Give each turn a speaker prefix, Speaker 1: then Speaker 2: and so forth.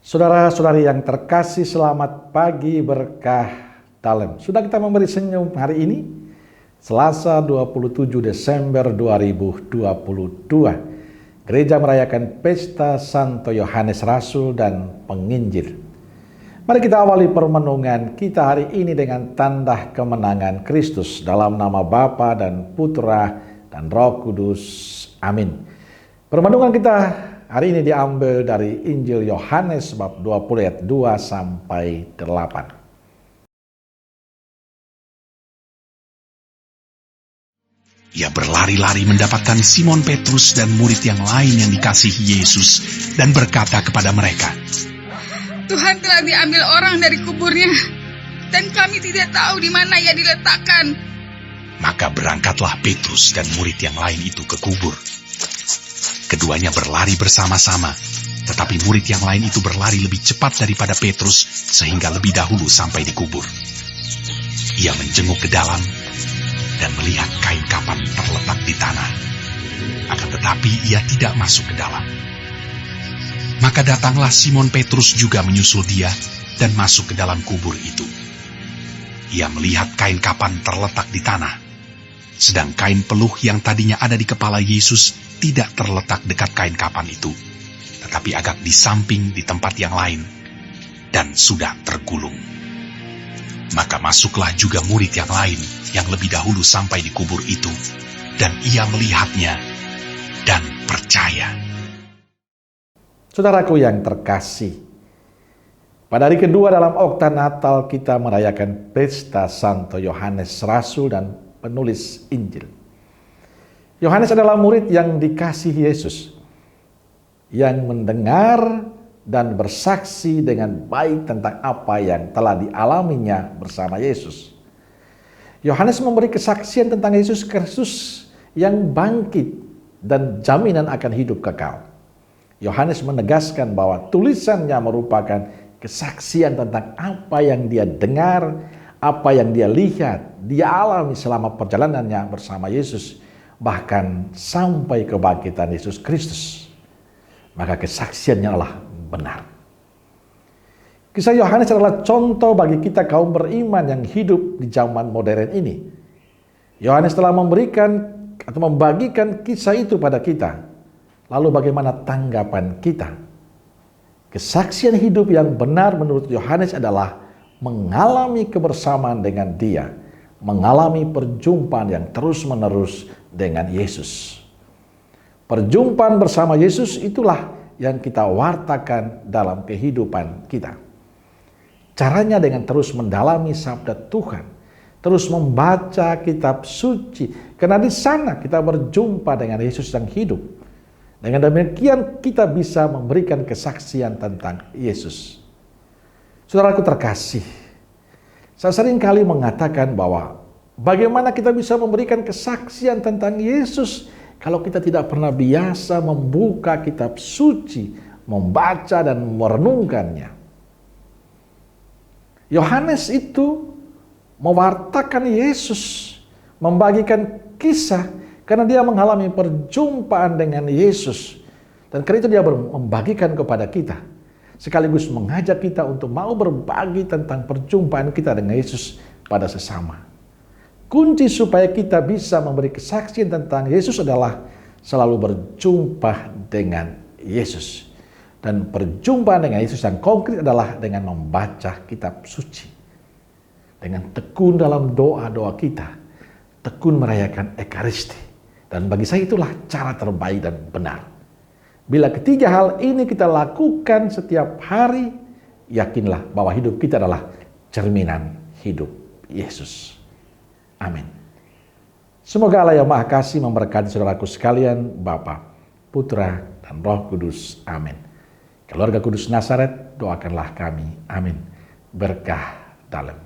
Speaker 1: Saudara-saudari yang terkasih, selamat pagi berkah dalam. Sudah kita memberi senyum hari ini, Selasa 27 Desember 2022. Gereja merayakan pesta Santo Yohanes Rasul dan Penginjil. Mari kita awali permenungan kita hari ini dengan tanda kemenangan Kristus dalam nama Bapa dan Putra dan Roh Kudus. Amin. Permenungan kita hari ini diambil dari Injil Yohanes bab 20 ayat 2 sampai 8.
Speaker 2: Ia berlari-lari mendapatkan Simon Petrus dan murid yang lain yang dikasihi Yesus dan berkata kepada mereka,
Speaker 3: "Tuhan telah diambil orang dari kuburnya, dan kami tidak tahu di mana ia diletakkan."
Speaker 2: Maka berangkatlah Petrus dan murid yang lain itu ke kubur. Keduanya berlari bersama-sama, tetapi murid yang lain itu berlari lebih cepat daripada Petrus sehingga lebih dahulu sampai di kubur. Ia menjenguk ke dalam dan melihat kain kapan terletak di tanah. Akan tetapi ia tidak masuk ke dalam. Maka datanglah Simon Petrus juga menyusul dia dan masuk ke dalam kubur itu. Ia melihat kain kapan terletak di tanah, sedang kain peluh yang tadinya ada di kepala Yesus tidak terletak dekat kain kapan itu, tetapi agak di samping di tempat yang lain, dan sudah tergulung. Maka masuklah juga murid yang lain yang lebih dahulu sampai di kubur itu, dan ia melihatnya dan percaya.
Speaker 1: Saudaraku yang terkasih, pada hari kedua dalam Okta Natal kita merayakan pesta Santo Yohanes Rasul dan penulis Injil. Yohanes adalah murid yang dikasihi Yesus, yang mendengar dan bersaksi dengan baik tentang apa yang telah dialaminya bersama Yesus. Yohanes memberi kesaksian tentang Yesus Kristus yang bangkit dan jaminan akan hidup kekal. Yohanes menegaskan bahwa tulisannya merupakan kesaksian tentang apa yang dia dengar, apa yang dia lihat, dia alami selama perjalanannya bersama Yesus, bahkan sampai kebangkitan Yesus Kristus. Maka kesaksiannya adalah benar. Kisah Yohanes adalah contoh bagi kita kaum beriman yang hidup di zaman modern ini. Yohanes telah memberikan atau membagikan kisah itu pada kita. Lalu bagaimana tanggapan kita? Kesaksian hidup yang benar menurut Yohanes adalah mengalami kebersamaan dengan Dia, mengalami perjumpaan yang terus-menerus dengan Yesus. Perjumpaan bersama Yesus itulah yang kita wartakan dalam kehidupan kita. Caranya dengan terus mendalami sabda Tuhan, terus membaca kitab suci, karena di sana kita berjumpa dengan Yesus yang hidup. Dengan demikian kita bisa memberikan kesaksian tentang Yesus. Saudaraku terkasih, saya sering kali mengatakan bahwa bagaimana kita bisa memberikan kesaksian tentang Yesus kalau kita tidak pernah biasa membuka kitab suci, membaca dan merenungkannya. Yohanes itu mewartakan Yesus, membagikan kisah karena dia mengalami perjumpaan dengan Yesus. Dan karena itu dia membagikan kepada kita, sekaligus mengajak kita untuk mau berbagi tentang perjumpaan kita dengan Yesus pada sesama. Kunci supaya kita bisa memberi kesaksian tentang Yesus adalah selalu berjumpa dengan Yesus. Dan perjumpaan dengan Yesus yang konkret adalah dengan membaca kitab suci. Dengan tekun dalam doa-doa kita, tekun merayakan Ekaristi. Dan bagi saya itulah cara terbaik dan benar. Bila ketiga hal ini kita lakukan setiap hari, yakinlah bahwa hidup kita adalah cerminan hidup Yesus. Amin. Semoga Allah yang Maha Kasih memberkati saudaraku sekalian, Bapa, Putra, dan Roh Kudus. Amin. Keluarga Kudus Nazaret, doakanlah kami. Amin. Berkah dalam.